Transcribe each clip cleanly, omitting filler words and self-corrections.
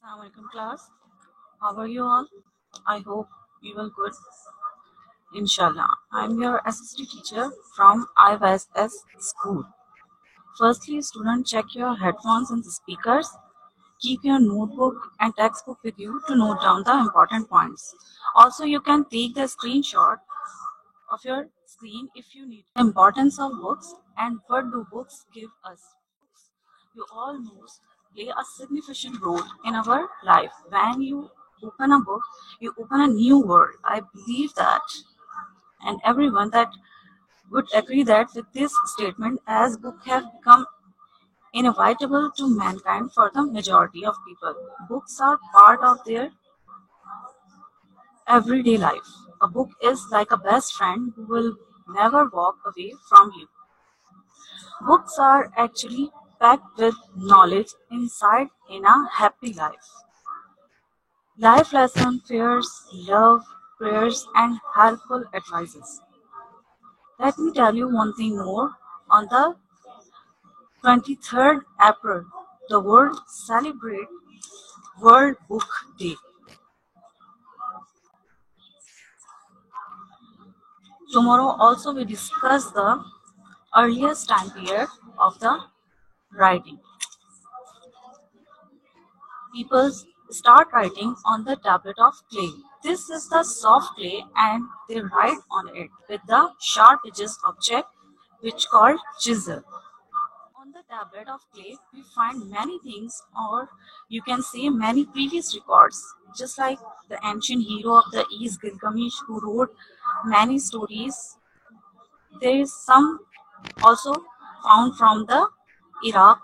Assalamualaikum class. How are you all? I hope you are good. Inshallah. I'm your assistant teacher from IYSS school. Firstly, student, check your headphones and speakers. Keep your notebook and textbook with you to note down the important points. Also, you can take the screenshot of your screen if you need. The importance of books and what do books give us. You all knows play a significant role in our life. When you open a book, you open a new world. I believe that, and everyone that would agree that with this statement, as books have become inevitable to mankind for the majority of people. Books are part of their everyday life. A book is like a best friend who will never walk away from you. Books are actually packed with knowledge inside in a happy life. Life lesson, fears, love, prayers, and helpful advices. Let me tell you one thing more. On the 23rd April, the world celebrates World Book Day. Tomorrow also we discuss the earliest time period of the writing. People start writing on the tablet of clay. This is the soft clay and they write on it with the sharp edges object which called chisel. On the tablet of clay, we find many things, or you can say many previous records, just like the ancient hero of the East, Gilgamesh, who wrote many stories. There is some also found from the Iraq,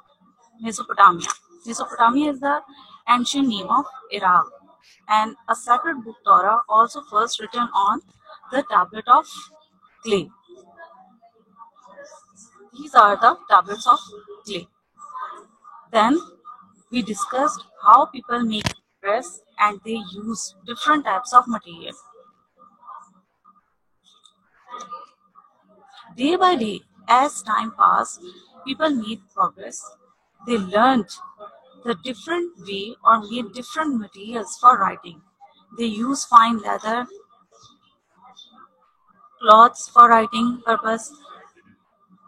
Mesopotamia. Mesopotamia is the ancient name of Iraq, and a sacred book Torah also first written on the tablet of clay. These are the tablets of clay. Then we discussed how people make dress and they use different types of material. Day by day, as time passed, people made progress. They learned the different way or made different materials for writing. They use fine leather, cloths for writing purpose.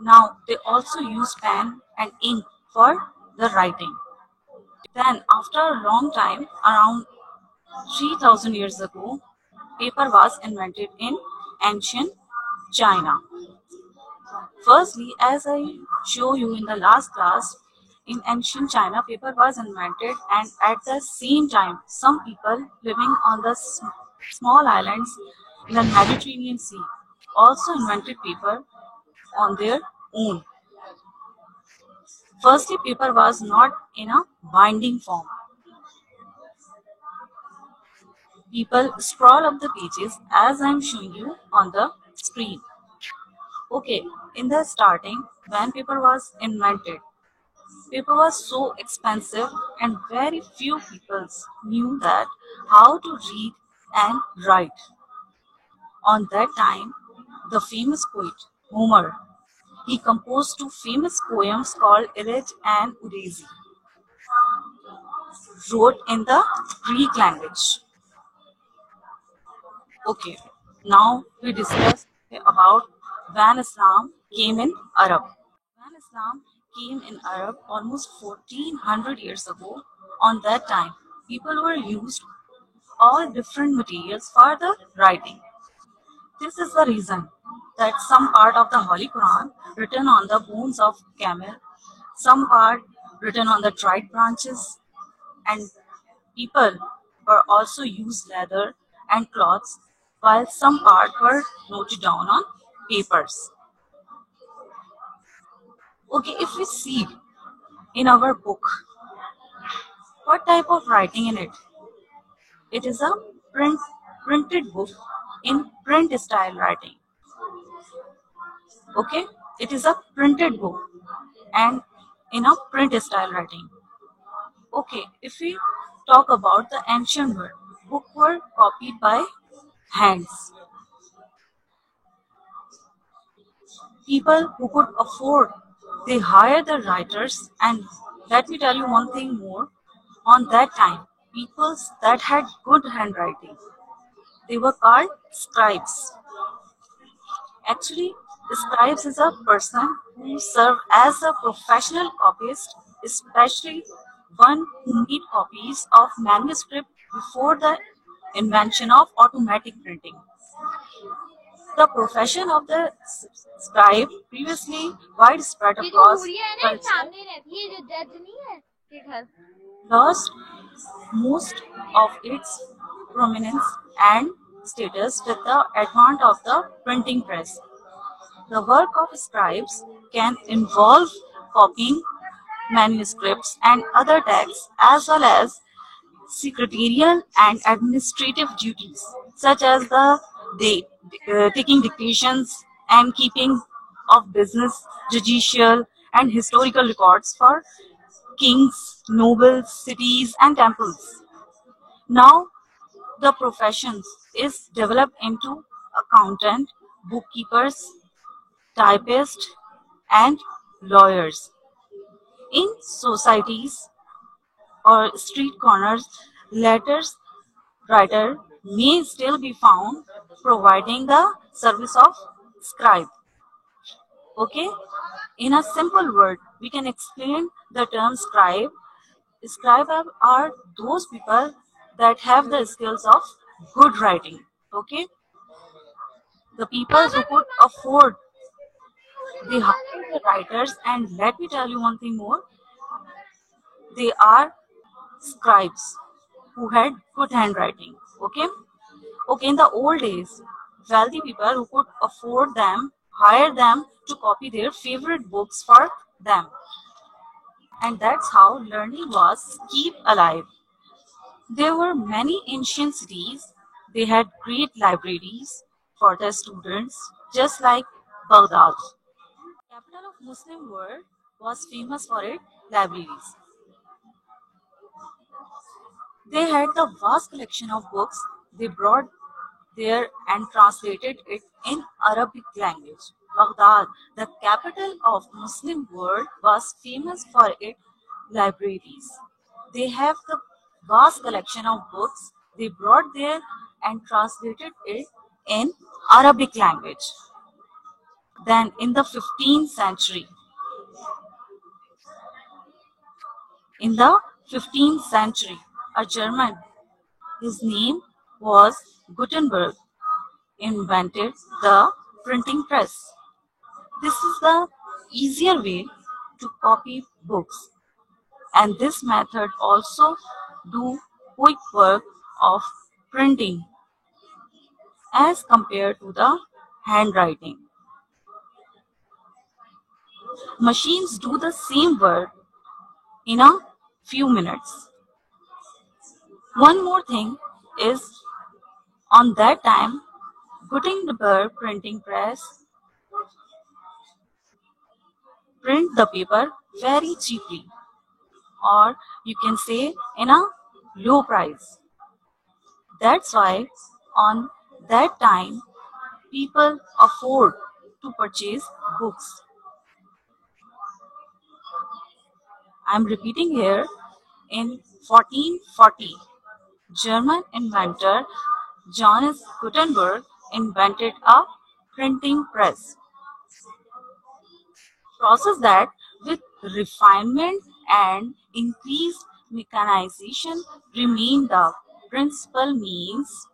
Now they also use pen and ink for the writing. Then after a long time, around 3000 years ago, paper was invented in ancient China. Firstly, as I show you in the last class, in ancient China, paper was invented, and at the same time, some people living on the small islands in the Mediterranean Sea also invented paper on their own. Firstly, paper was not in a binding form. People scroll up the pages as I'm showing you on the screen. Okay, in the starting, when paper was invented, paper was so expensive and very few people knew that how to read and write. On that time, the famous poet Homer, he composed two famous poems called Iliad and Odyssey, wrote in the Greek language. Okay, now we discuss about when Islam came in Arab. When Islam came in Arab almost 1400 years ago, on that time, people were used all different materials for the writing. This is the reason that some part of the Holy Quran written on the bones of camel, some part written on the dried branches, and people were also used leather and cloths, while some part were noted down on papers. Okay, if we see in our book, what type of writing in it? It is a printed book in print style writing. Okay, it is a printed book and in a print style writing. Okay, if we talk about the ancient world, books were copied by hands. People who could afford, they hired the writers. And let me tell you one thing more. On that time, people that had good handwriting. They were called scribes. Actually, scribes is a person who serve as a professional copyist, especially one who made copies of manuscript before the invention of automatic printing. The profession of the scribe, previously widespread across culture, lost most of its prominence and status with the advent of the printing press. The work of scribes can involve copying manuscripts and other texts as well as secretarial and administrative duties such as the taking dictations and keeping of business, judicial and historical records for kings, nobles, cities and temples. Now the professions is developed into accountant, bookkeepers, typists, and lawyers. In societies or street corners, letters writer may still be found providing the service of scribe. Okay? In a simple word, we can explain the term scribe. Scribe are those people that have the skills of good writing. Okay? The people who could afford the hire the writers, and let me tell you one thing more, they are scribes who had good handwriting. Okay? Okay, in the old days, wealthy people who could afford them hire them to copy their favorite books for them. And that's how learning was kept alive. There were many ancient cities. They had great libraries for their students, just like Baghdad. Capital of Muslim world was famous for its libraries. They had the vast collection of books they brought there and translated it in Arabic language. Baghdad, the capital of Muslim world, was famous for its libraries. They have the vast collection of books they brought there and translated it in Arabic language. Then in the 15th century, a German, his name was Gutenberg, invented the printing press. This is the easier way to copy books, and this method also do quick work of printing as compared to the handwriting. Machines do the same work in a few minutes. One more thing is on that time, Gutenberg printing press print the paper very cheaply, or you can say in a low price. That's why on that time people afford to purchase books. I'm repeating here, in 1440, German inventor Johannes Gutenberg invented a printing press. Process that with refinement and increased mechanization remained the principal means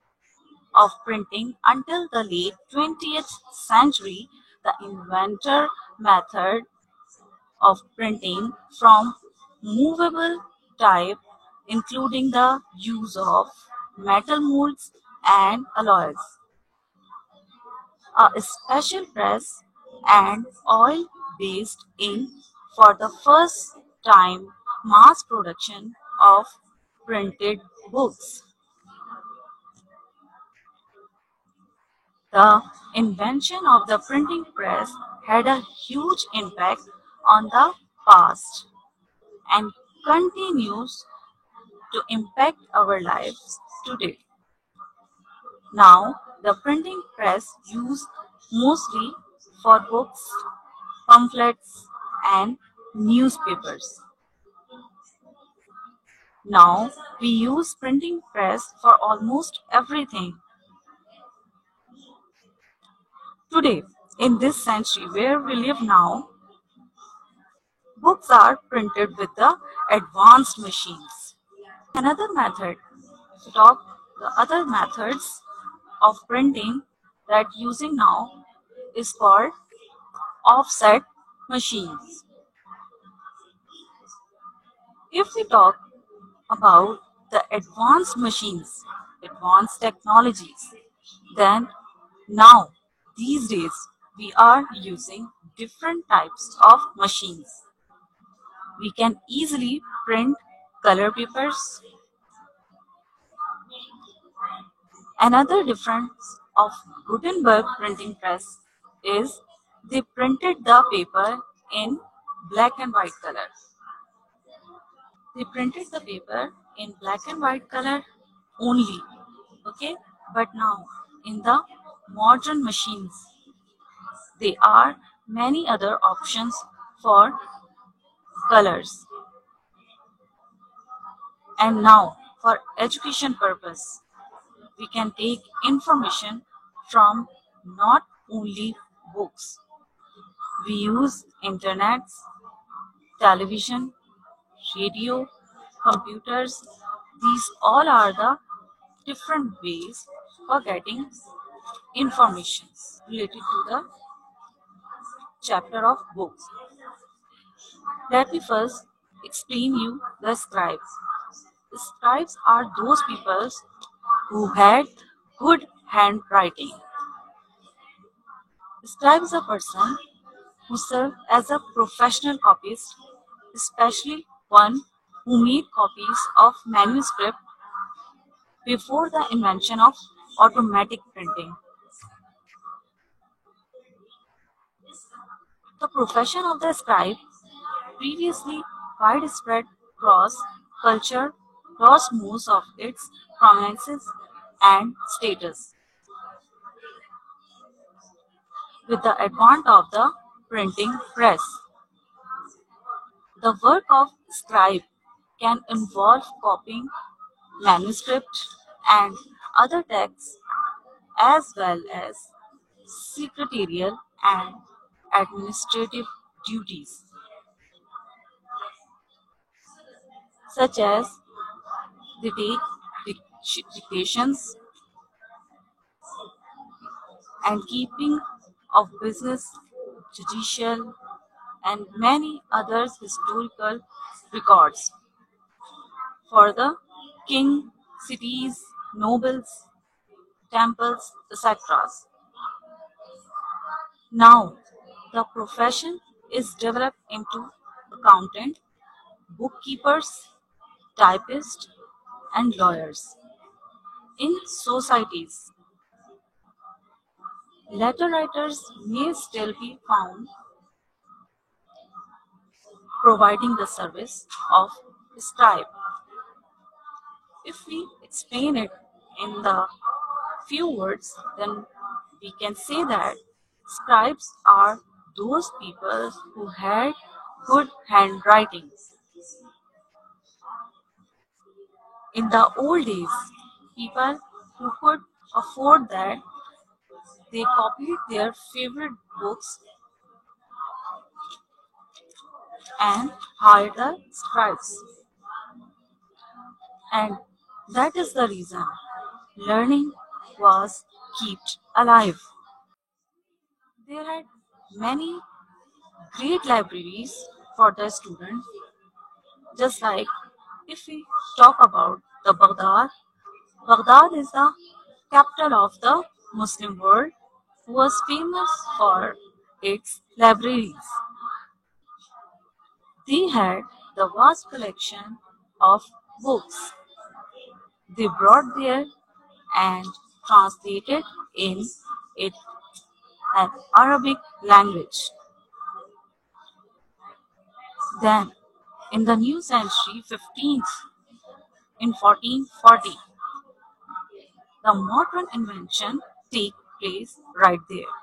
of printing until the late 20th century. The inventor method of printing from movable type, including the use of metal molds and alloys, a special press, and oil-based ink for the first time mass production of printed books. The invention of the printing press had a huge impact on the past and continues to impact our lives today. Now, the printing press used mostly for books, pamphlets, and newspapers. Now we use printing press for almost everything. Today, in this century where we live now, books are printed with the advanced machines. Another method, to talk the other methods of printing that using now is called offset machines. If we talk about the advanced machines, advanced technologies, then now these days we are using different types of machines. We can easily print color papers. Another difference of Gutenberg printing press is they printed the paper in black and white color. They printed the paper in black and white color only. Okay, but now in the modern machines, there are many other options for colors. And now for education purpose, we can take information from not only books. We use internet, television, radio, computers. These all are the different ways for getting information related to the chapter of books. Let me first explain you the scribes. The scribes are those people who had good handwriting. Scribe is a person who served as a professional copyist, especially one who made copies of manuscript before the invention of automatic printing. The profession of the scribe, previously widespread across culture, lost most of its prominence and status. With the advent of the printing press, the work of scribe can involve copying manuscript and other texts as well as secretarial and administrative duties such as they take dictations and keeping of business, judicial, and many others historical records for the king, cities, nobles, temples, etc. Now, the profession is developed into accountant, bookkeepers, typists, and lawyers. In societies, letter writers may still be found providing the service of scribe. If we explain it in the few words, then we can say that scribes are those people who had good handwriting. In the old days, people who could afford that, they copied their favorite books and hired the scribes. And that is the reason learning was kept alive. There had many great libraries for the student, just like if we talk about the Baghdad, Baghdad is the capital of the Muslim world, was famous for its libraries. They had the vast collection of books they brought there and translated in it an Arabic language. Then, in the new century, 15th, in 1440, the modern invention take place right there.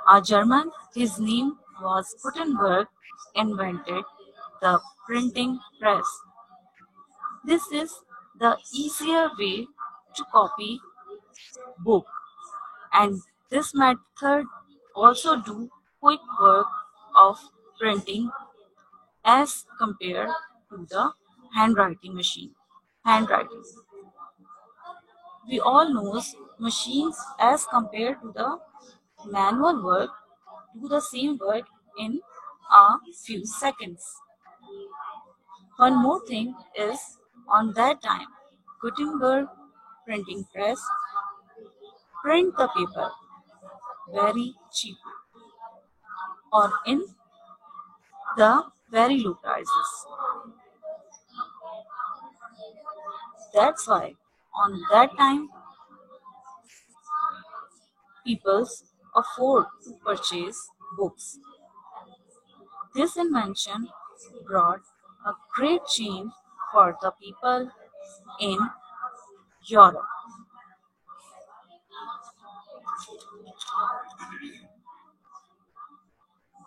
A German, his name was Gutenberg invented the printing press. This is the easier way to copy book, and this method also do quick work of printing as compared to the handwriting machine. Handwriting. We all knows machines as compared to the manual work do the same work in a few seconds. One more thing is on that time Gutenberg printing press print the paper very cheap or in the very low prices. That's why on that time people afford to purchase books. This invention brought a great change for the people in Europe.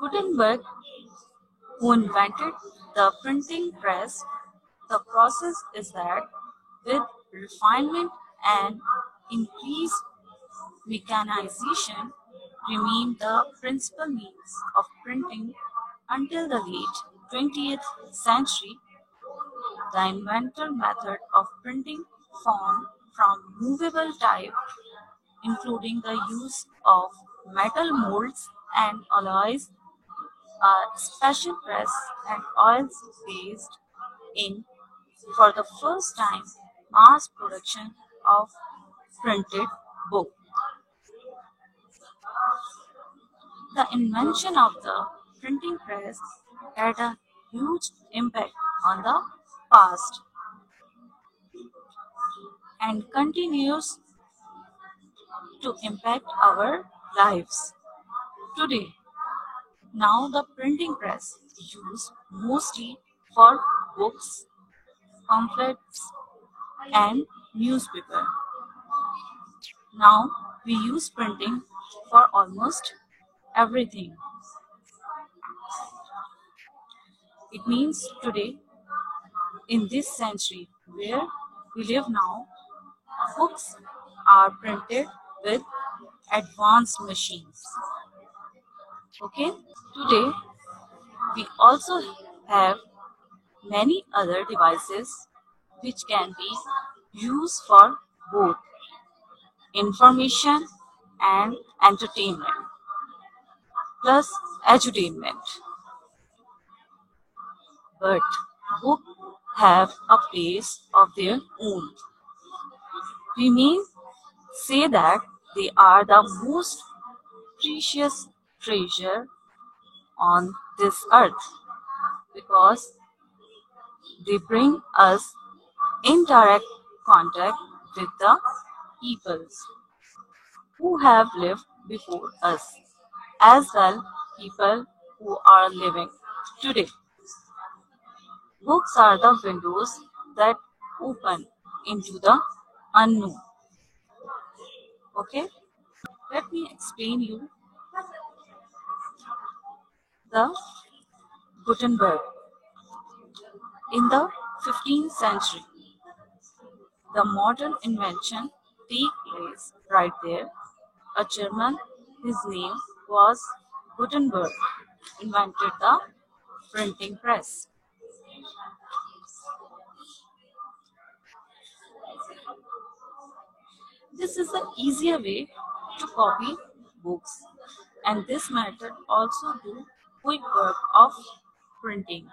Gutenberg, who invented the printing press, the process is that with refinement and increased mechanization remained the principal means of printing until the late 20th century. The inventor method of printing formed from movable type, including the use of metal molds and alloys, a special press and oils based in for the first time mass production of printed book. The invention of the printing press had a huge impact on the past and continues to impact our lives today. Now the printing press is used mostly for books, pamphlets and newspaper. Now we use printing for almost everything. It means today in this century where we live now, books are printed with advanced machines. Okay? Today we also have many other devices which can be used for both information and entertainment plus edutainment. But books have a place of their own. We may say that they are the most precious treasure on this earth because they bring us in direct contact with the peoples who have lived before us, as well people who are living today. Books are the windows that open into the unknown. Okay, let me explain you the Gutenberg. In the 15th century, the modern invention take place right there. A German, his name was Gutenberg, invented the printing press. This is the easier way to copy books, and this method also do quick work of printing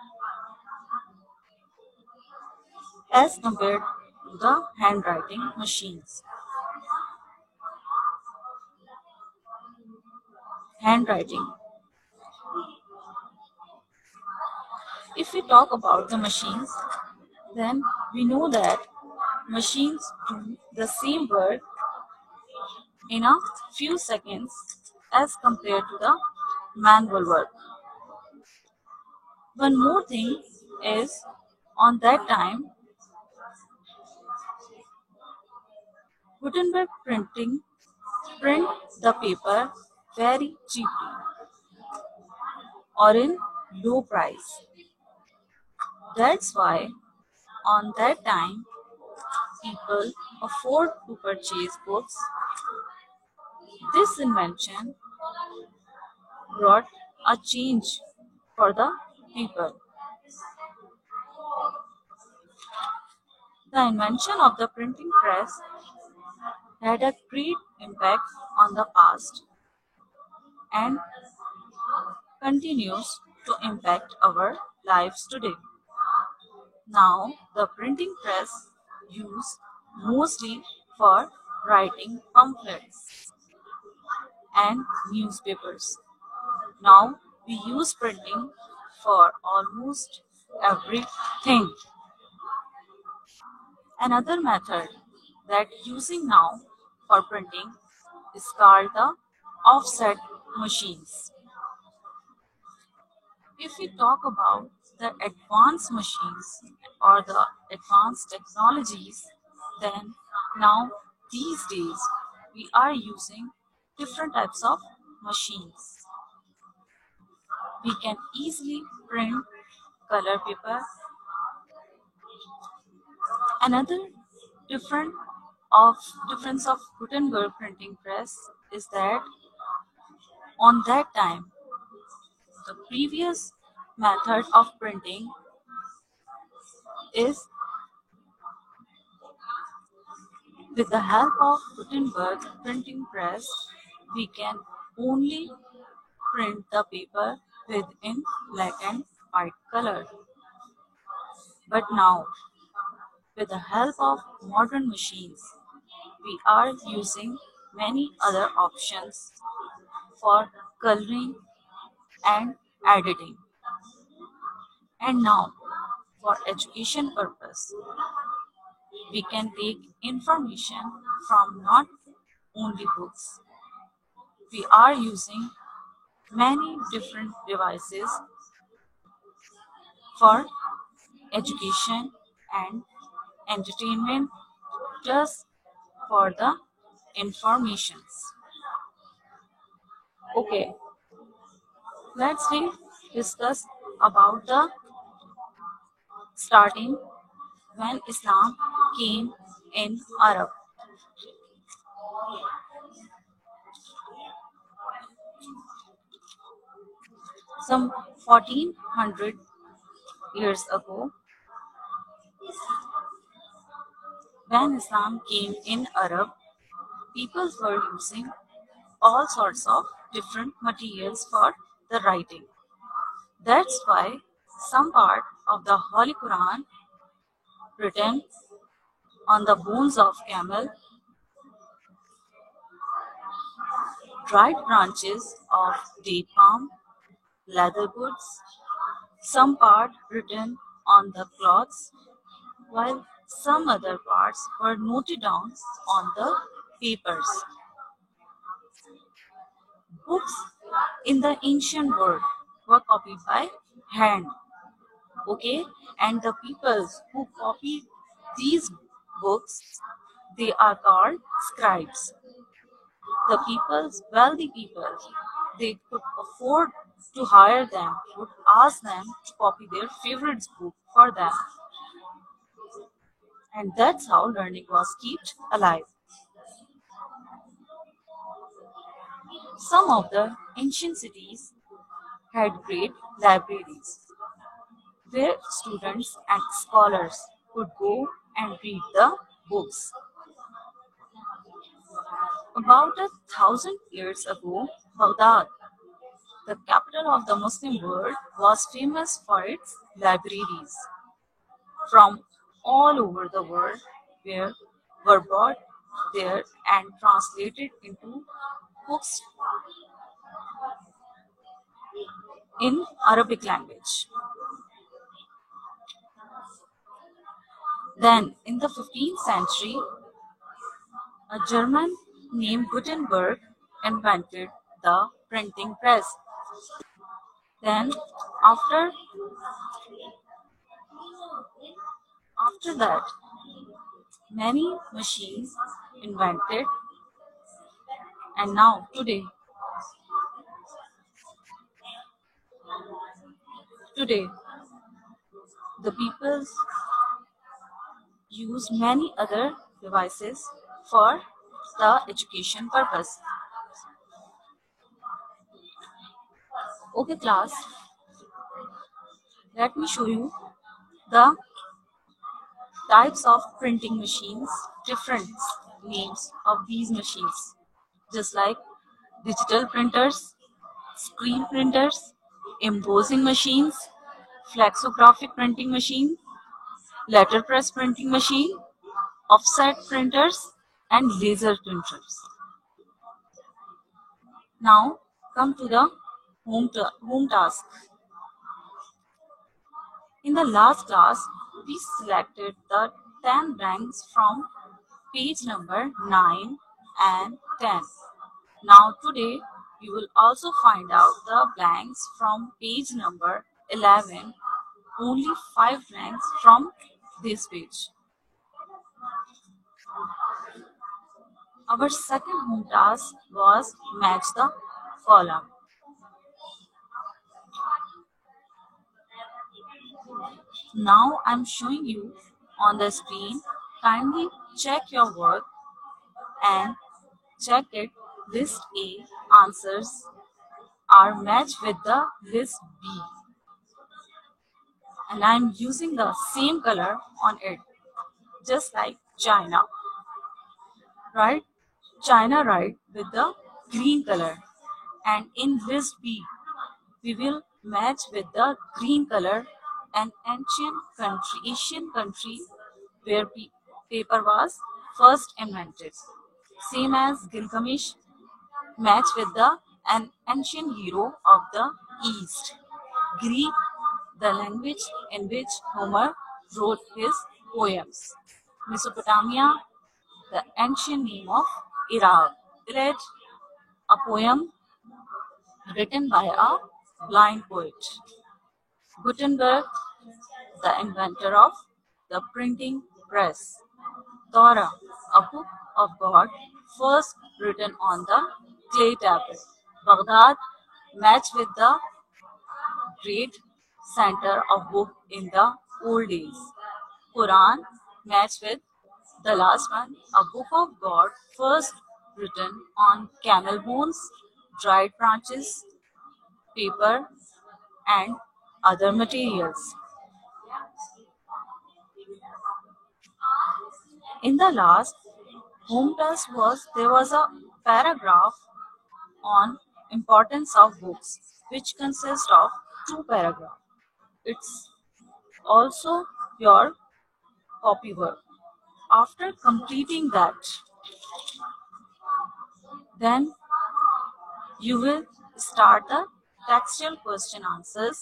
as compared to the handwriting machines. Handwriting. If we talk about the machines, then we know that machines do the same work in a few seconds as compared to the manual work. One more thing is on that time Gutenberg printing print the paper very cheaply. or in low price. That's why on that time people afford to purchase books. This invention brought a change for the people. The invention of the printing press had a great impact on the past and continues to impact our lives today. Now, the printing press used mostly for writing pamphlets and newspapers. Now, we use printing for almost everything. Another method that using now for printing is called the offset machines. If we talk about the advanced machines or the advanced technologies, then now these days we are using different types of machines. We can easily print color paper. Another different of difference of Gutenberg printing press is that on that time the previous method of printing is with the help of Gutenberg printing press, we can only print the paper within black and white color. But now, with the help of modern machines, we are using many other options for coloring and editing. And now, for education purpose, we can take information from not only books. We are using many different devices for education and entertainment just for the informations. Okay, let's discuss about the starting when Islam came in Arab. Some 1400 years ago, when Islam came in Arab, people were using all sorts of different materials for the writing. That's why some part of the Holy Quran written on the bones of camel, dried branches of date palm, leather goods, some part written on the cloths, while some other parts were noted down on the papers. Books in the ancient world were copied by hand, okay? And the peoples who copied these books, they are called scribes. The peoples, wealthy people, they could afford to hire them, would ask them to copy their favorite book for them. And that's how learning was kept alive. Some of the ancient cities had great libraries where students and scholars could go and read the books. About 1,000 years ago, Baghdad, the capital of the Muslim world, was famous for its libraries. From all over the world were brought there and translated into books in Arabic language. Then, in the 15th century, a German named Gutenberg invented the printing press. Then, after, after that, many machines invented, and now today Today, the people use many other devices for the education purpose. Okay, class, let me show you the types of printing machines, different names of these machines, just like digital printers, screen printers, embossing machines, flexographic printing machine, letterpress printing machine, offset printers, and laser printers. Now come to the home task. In the last class, we selected the 10 blanks from page number 9 and 10. Now today, we will also find out the blanks from page number 11, only 5 blanks from this page. Our second home task was match the column. Now I'm showing you on the screen. Kindly check your work and check it. List A answers are matched with the list B, and I'm using the same color on it, just like China, right? China, right, with the green color, and in list B we will match with the green color an ancient country, Asian country where paper was first invented. Same as Gilgamesh match with the an ancient hero of the East. Greek, the language in which Homer wrote his poems. Mesopotamia, the ancient name of Iraq. Iliad, a poem written by a blind poet. Gutenberg, the inventor of the printing press. Torah, a book of God, first written on the clay tablet. Baghdad, matched with the great center of book in the old days. Quran, matched with the last one, a book of God, first written on camel bones, dried branches, paper, and other materials. In the last home task was there was a paragraph on importance of books, which consists of two paragraphs. It's also your copy work. After completing that, then you will start the textual question answers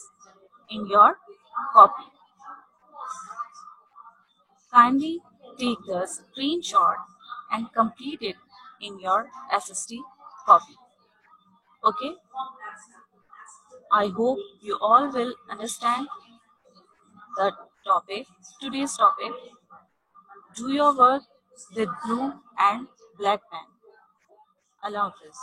in your copy. Kindly take the screenshot and complete it in your SST copy. Okay? I hope you all will understand the topic, today's topic. Do your work with blue and black pen. Allah Hafiz.